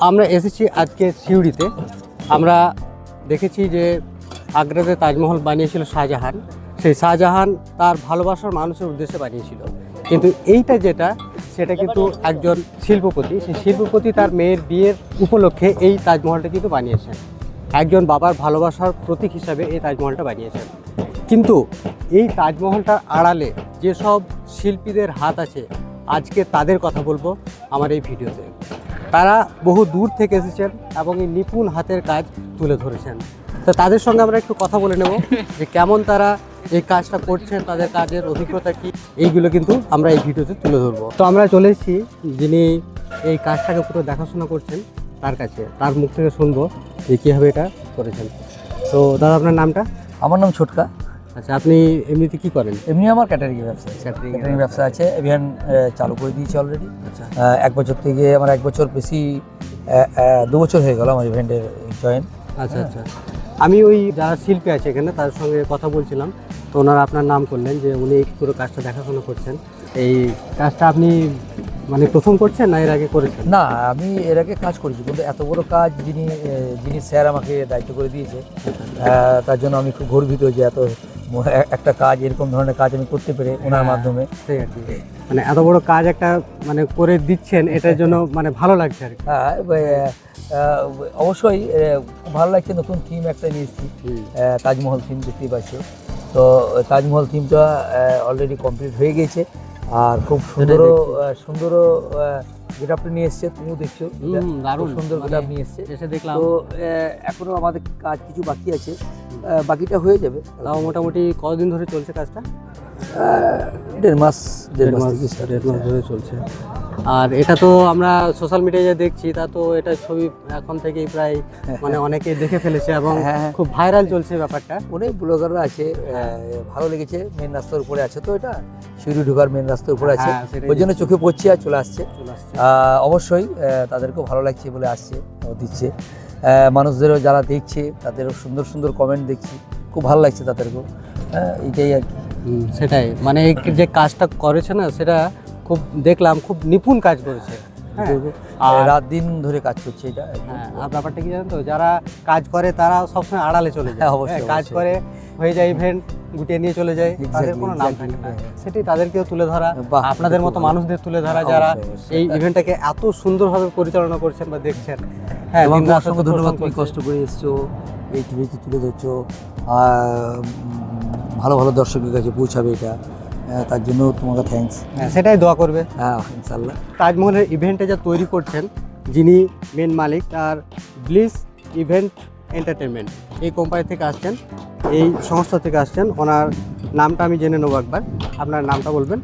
আমরা এসেছি আজকে সিউড়িতে। আমরা দেখেছি যে আগ্রাতে তাজমহল বানিয়েছিল শাহজাহান। সেই শাহজাহান তার ভালোবাসার মানুষের উদ্দেশ্যে বানিয়েছিল, কিন্তু এইটা যেটা সেটা কিন্তু একজন শিল্পপতি, সেই শিল্পপতি তার মেয়ের বিয়ের উপলক্ষে এই তাজমহলটা কিন্তু বানিয়েছেন। একজন বাবার ভালোবাসার প্রতীক হিসাবে এই তাজমহলটা বানিয়েছেন। কিন্তু এই তাজমহলটার আড়ালে যেসব শিল্পীদের হাত আছে, আজকে তাদের কথা বলবো আমার এই ভিডিওতে। তারা বহু দূর থেকে এসেছেন এবং এই নিপুণ হাতের কাজ তুলে ধরেছেন। তো তাদের সঙ্গে আমরা একটু কথা বলে নেব যে কেমন তারা এই কাজটা করছেন, তাদের কাজের অভিজ্ঞতা কী, এইগুলো কিন্তু আমরা এই ভিডিওতে তুলে ধরবো। তো আমরা চলে এসেছি যিনি এই কাজটাকে পুরো দেখাশোনা করছেন তার কাছে, তার মুখ থেকে শুনবো যে কীভাবে এটা করেছেন। তো দাদা, আপনার নামটা? আমার নাম ছোটকা। আচ্ছা, আপনি এমনিতে কী করেন? এমনি আমার ক্যাটারিং ব্যবসা, ক্যাটারিং ব্যবসা আছে। ইভেন চালু করে দিয়েছি অলরেডি। আচ্ছা, 1 বছর থেকে আমার 1 বছর বেশি, 2 বছর হয়ে গেল আমার ইভেন্টের জয়েন। আচ্ছা আচ্ছা। আমি ওই যারা শিল্পী আছে এখানে তাদের সঙ্গে কথা বলছিলাম, তো ওনারা আপনার নাম করলেন যে উনি পুরো কাজটা দেখাশোনা করছেন। এই কাজটা আপনি মানে প্রথম করছেন না এর আগে করেছেন? না, আমি এর আগে কাজ করেছি, কিন্তু এত বড় কাজ যিনি স্যার আমাকে দায়িত্ব করে দিয়েছে, তার জন্য আমি খুব গর্বিত যে একটা কাজ, এরকম ধরনের কাজ আমি করতে পেরে ওনার মাধ্যমে। সেই আর কি, মানে এত বড় কাজ একটা মানে করে দিচ্ছেন, এটার জন্য মানে ভালো লাগছে আর কি। হ্যাঁ, অবশ্যই ভালো লাগছে। নতুন থিম একটা নিয়েছি, তাজমহল থিম, দেখতেই পাচ্ছ। তো তাজমহল থিমটা অলরেডি কমপ্লিট হয়ে গেছে, আর খুব সুন্দরও গেটআপটা নিয়ে এসছে। তুমিও দেখছো, দারুণ সুন্দর গেটআপ নিয়ে এসছে। এসে দেখলাম। তো এখনো আমাদের কাজ কিছু বাকি আছে, বাকিটা হয়ে যাবে। তাও মোটামুটি কতদিন ধরে চলছে কাজটা? 1.5 মাস ধরে চলছে। আর এটা তো আমরা সোশ্যাল মিডিয়ায় দেখছি, তা তো এটা ছবি এখন থেকেই প্রায় মানে অনেকে দেখে ফেলেছে এবং খুব ভাইরাল চলছে ব্যাপারটা। অনেক ব্লগাররা আছে, ভালো লেগেছে। মেন রাস্তার উপরে আছে, তো এটা সিঁড়ি ঢোকার মেন রাস্তার উপরে আছে, ওই জন্য চোখে পড়ছে আর চলে আসছে। অবশ্যই তাদেরকেও ভালো লাগছে বলে আসছে, দিচ্ছে। মানুষদেরও যারা দেখছে তাদেরও সুন্দর সুন্দর কমেন্ট দেখছি, খুব ভালো লাগছে তাদেরকেও। এইটাই আর কি। সেটাই, মানে এই যে কাজটা করেছে না, সেটা খুব দেখলাম, খুব নিপুণ কাজ করেছে। আর রাত দিন ধরে কাজ করছে এটা। হ্যাঁ, আর ব্যাপারটা কি জানেন তো, যারা কাজ করে তারা সবসময় আড়ালে চলে যায়। অবশ্যই কাজ করে হয়ে যায়, ইভেন্ট গুটিয়ে নিয়ে চলে যায়, তাদের কোনো নাম থাকে না। সেটি তাদেরকেও তুলে ধরা, আপনাদের মতো মানুষদের তুলে ধরা, যারা এই ইভেন্টটাকে এত সুন্দরভাবে পরিচালনা করছেন বা দেখছেন। হ্যাঁ, অসংখ্য ধন্যবাদ। তুমি কষ্ট করে এসছো, এই টিভিতে তুলে ধরছো, ভালো ভালো দর্শকের কাছে পৌঁছাবে এটা, তার জন্য তোমাকে থ্যাঙ্কস। সেটাই দোয়া করবে। হ্যাঁ, ইনশাল্লাহ। তাজমহলের ইভেন্টে যা তৈরি করছেন, যিনি মেন মালিক, আর ব্লিস ইভেন্ট এন্টারটেনমেন্ট এই কোম্পানি থেকে আসছেন, এই সংস্থা থেকে আসছেন। ওনার নামটা আমি জেনে নেবো একবার। আপনার নামটা বলবেন?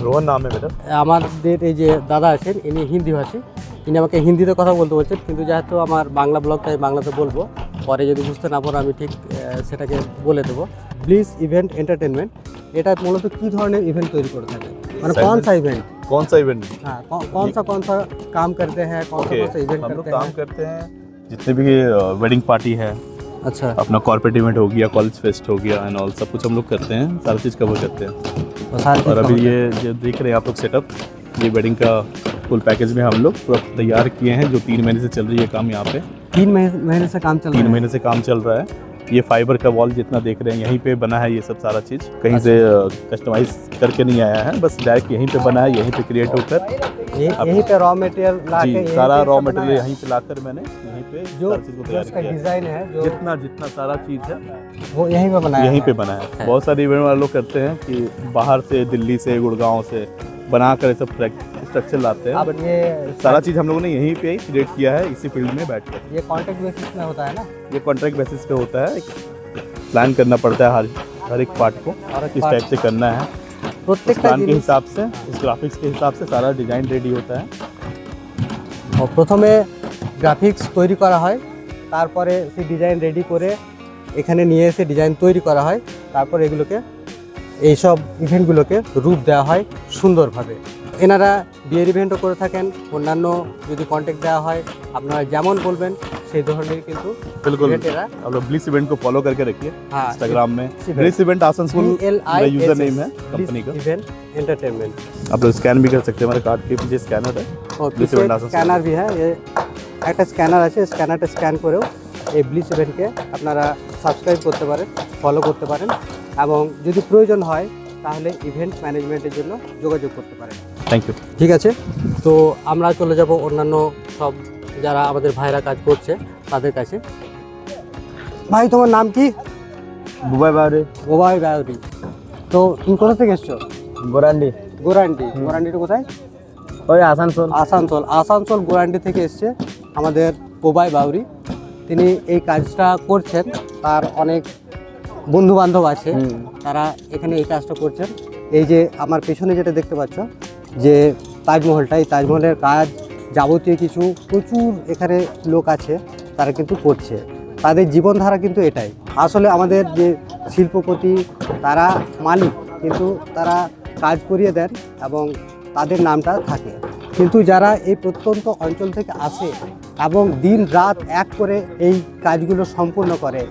रोहन नाम है मेरा। আমাদের এই যে দাদা আছেন, ইনি হিন্দি ভাষী, ইনি আমাকে হিন্দিতে কথা বলতে বলছেন, কিন্তু যেহেতু আমার বাংলা ব্লগ, তাই বাংলাতে বলবো। পরে যদি বুঝতে না পারো আমি ঠিক সেটাকে বলে দেবো। ব্লিস ইভেন্ট এন্টারটেনমেন্ট এটা মূলত কী ধরনের ইভেন্ট তৈরি করে থাকে, মানে कौन सा इवेंट? कौन सा इवेंट? हाँ, कौन सा काम करते हैं, कौन सा इवेंट हम लोग करते काम हैं? करते हैं जितने भी वेडिंग पार्टी है, अच्छा, अपना कॉर्पोरेट इवेंट हो गया, कॉलेज फेस्ट हो गया एंड ऑल, सब कुछ हम लोग करते हैं, सारी चीज़ कवर करते हैं। और अभी ये जो देख रहे हैं आप लोग सेटअप, ये वेडिंग का फुल पैकेज में हम लोग पूरा तैयार किए हैं, जो 3 महीने से चल रही है काम यहाँ पे। 3 महीने से काम चल रहा है? 3 महीने से काम चल रहा है। ये फाइबर का वॉल जितना देख रहे हैं यहीं पे बना है, ये सब सारा चीज़ कहीं से कस्टमाइज करके नहीं आया है, बस डायरेक्ट यहीं पे बना है, यहीं पे क्रिएट होकर यहीं पे रॉ मटेरियल ला के सारा रॉ मटेरियल यहीं पे लाकर मैंने यहीं पे जो सारी चीज़ को तैयार इसका किया है। डिजाइन है, जो जितना सारा चीज़ है वो यहीं पे बनाया यहीं है। पे बना है। बहुत सारे इवेंट वाले लोग करते हैं कि बाहर से, दिल्ली से, गुड़गांव से बनाकर सब स्ट्रक्चर लाते हैं, बट ये सारा चीज़ हम लोगों ने यहीं पे क्रिएट किया है, इसी फील्ड में बैठकर। ये कॉन्ट्रैक्ट बेसिस में होता है ना? ये कॉन्ट्रैक्ट बेसिस पे होता है, प्लान करना पड़ता है हर एक पार्ट को, किस टाइप से करना है, प्रत्येक प्लान के हिसाब से, उस ग्राफिक्स के हिसाब से सारा डिजाइन रेडी होता है। প্রথমে গ্রাফিক্স তৈরি করা হয়, তারপরে সেই ডিজাইন রেডি করে এখানে নিয়ে এসে ডিজাইন তৈরি করা হয়, তারপর এগুলোকে এইসব ইভেন্টগুলোকে রূপ দেওয়া হয় সুন্দরভাবে। এনারা বিয়ের ইভেন্টও করে থাকেন, অন্যান্য যদি কন্ট্যাক্ট দেওয়া হয় আপনারা যেমন বলবেন সেই ধরনের কিন্তু बिल्कुल, इवेंट एरा। आप लोग ब्लिस इवेंट को फॉलो करके रखिए हाँ, इंस्टाग्राम में, इवेंट। ब्लिस इवेंट आसनसोल मेरा यूजर नेम है कंपनी का। इवेंट एंटरटेनमेंट आप लोग स्कैन भी कर सकते हैं, हमारे कार्ड के पीछे स्कैनर है। और ब्लिस पीछे इवेंट आसनसोल। स्कैनर भी है, ये একটা স্ক্যানার আছে, স্ক্যানারটা স্ক্যান করেও এই ব্লিচ ইভেন্টকে আপনারা সাবস্ক্রাইব করতে পারেন, ফলো করতে পারেন এবং যদি প্রয়োজন হয় তাহলে ইভেন্ট ম্যানেজমেন্টের জন্য যোগাযোগ করতে পারেন। Thank you. ঠিক আছে, তো আমরা চলে যাব অন্যান্য সব যারা আমাদের ভাইরা কাজ করছে তাদের কাছে। ভাই তোমার নাম কি? বুবাই বাউরি, গোবাই বাউরি। তো তুমি কোথা থেকে এসছো? গোরান্ডি, গোরান্ডি। গোরান্ডিটা কোথায়? ওই আসানসোল। আসানসোল গোরান্ডি থেকে এসছে আমাদের গোবাই বাউরি। তিনি এই কাজটা করছেন, তার অনেক বন্ধু বান্ধব আছে তারা এখানে এই কাজটা করছেন। এই যে আমার পেছনে যেটা দেখতে পাচ্ছ যে তাজমহলটা, এই তাজমহলের কাজ যাবতীয় কিছু প্রচুর এখানে লোক আছে তারা কিন্তু করছে, তাদের জীবনধারা কিন্তু এটাই। আসলে আমাদের যে শিল্পপতি তারা মালিক, কিন্তু তারা কাজ করিয়ে দেন এবং তাদের নামটা থাকে। কিন্তু যারা এই প্রত্যন্ত অঞ্চল থেকে আসে এবং দিন রাত এক করে এই কাজগুলো সম্পূর্ণ করে,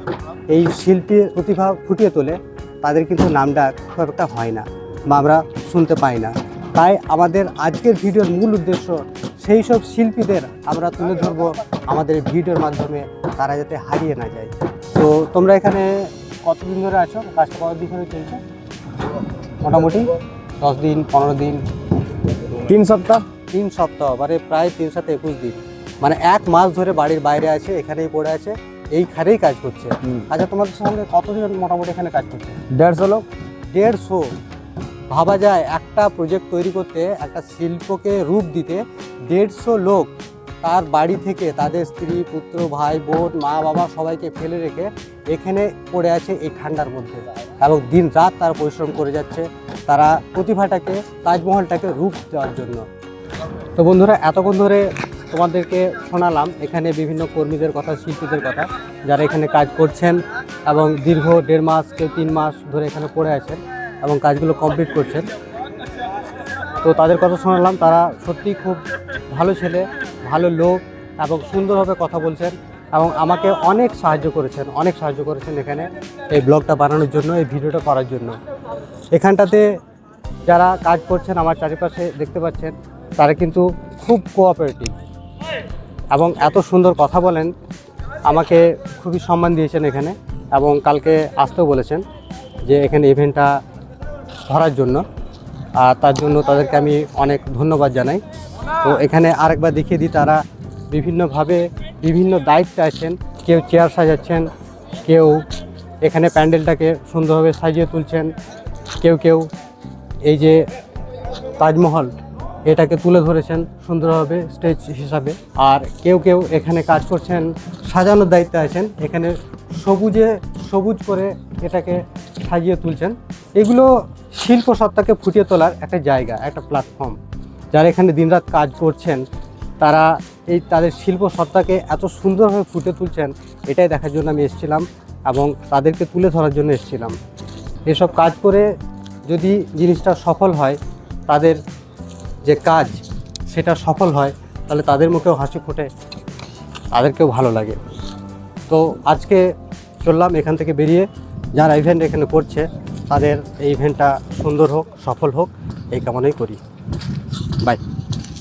এই শিল্পীর প্রতিভা ফুটিয়ে তোলে, তাদের কিন্তু নামটা খুব একটা হয় না বা আমরা শুনতে পাই না। তাই আমাদের আজকের ভিডিওর মূল উদ্দেশ্য সেই সব শিল্পীদের আমরা তুলে ধরবো আমাদের ভিডিওর মাধ্যমে, তারা যাতে হারিয়ে না যায়। তো তোমরা এখানে কতদিন ধরে আছো? কাজটা কতদিন ধরে চলছে? মোটামুটি 10 দিন, 15 দিন, 3 সপ্তাহ। 3 সপ্তাহ, মানে প্রায় 3 সাথে 21 দিন, মানে 1 মাস ধরে বাড়ির বাইরে আছে, এখানেই পড়ে আছে, এইখানেই কাজ করছে। আচ্ছা, তোমাদের সঙ্গে কতদিন মোটামুটি এখানে কাজ করছে? 150 লোক। 150। ভাবা যায় একটা প্রজেক্ট তৈরি করতে, একটা শিল্পকে রূপ দিতে 150 লোক তার বাড়ি থেকে তাদের স্ত্রী, পুত্র, ভাই, বোন, মা, বাবা সবাইকে ফেলে রেখে এখানে পড়ে আছে এই ঠান্ডার মধ্যে, এবং দিন রাত তারা পরিশ্রম করে যাচ্ছে তারা প্রতিভাটাকে, তাজমহলটাকে রূপ দেওয়ার জন্য। তো বন্ধুরা, এতক্ষণ ধরে তোমাদেরকে শোনালাম এখানে বিভিন্ন কর্মীদের কথা, শিল্পীদের কথা, যারা এখানে কাজ করছেন এবং দীর্ঘ 1.5 মাস, কেউ 3 মাস ধরে এখানে পড়ে আছেন এবং কাজগুলো কমপ্লিট করছেন। তো তাদের কথা শোনালাম, তারা সত্যিই খুব ভালো ছেলে, ভালো লোক এবং সুন্দরভাবে কথা বলছেন এবং আমাকে অনেক সাহায্য করেছেন এখানে এই ব্লগটা বানানোর জন্য, এই ভিডিওটা করার জন্য। এখানটাতে যারা কাজ করছেন আমার চারিপাশে দেখতে পাচ্ছেন, তারা কিন্তু খুব কোঅপারেটিভ এবং এত সুন্দর কথা বলেন, আমাকে খুবই সম্মান দিয়েছেন এখানে এবং কালকে আসতেও বলেছেন যে এখানে ইভেন্টটা ধরার জন্য, আর তার জন্য তাদেরকে আমি অনেক ধন্যবাদ জানাই। তো এখানে আরেকবার দেখিয়ে দিই, তারা বিভিন্নভাবে বিভিন্ন দায়িত্বে আছেন, কেউ চেয়ার সাজাচ্ছেন, কেউ এখানে প্যান্ডেলটাকে সুন্দরভাবে সাজিয়ে তুলছেন, কেউ এই যে তাজমহল এটাকে তুলে ধরেছেন সুন্দরভাবে স্টেজ হিসাবে, আর কেউ এখানে কাজ করছেন, সাজানোর দায়িত্বে আছেন, এখানে সবুজ করে এটাকে সাজিয়ে তুলছেন। এগুলো শিল্প সত্তাকে ফুটিয়ে তোলার একটা জায়গা, একটা প্ল্যাটফর্ম। যারা এখানে দিনরাত কাজ করছেন তারা এই তাদের শিল্প সত্তাকে এত সুন্দরভাবে ফুটিয়ে তুলছেন, এটাই দেখার জন্য আমি এসেছিলাম এবং তাদেরকে তুলে ধরার জন্য এসেছিলাম। এসব কাজ করে যদি জিনিসটা সফল হয়, তাদের যে কাজ সেটা সফল হয়, তাহলে তাদের মুখেও হাসি ফোটে, তাদেরকেও ভালো লাগে। তো আজকে চললাম এখান থেকে বেরিয়ে, যারা ইভেন্ট এখানে করছে তাদের এই ইভেন্টটা সুন্দর হোক, সফল হোক, এই কামনাই করি। বাই।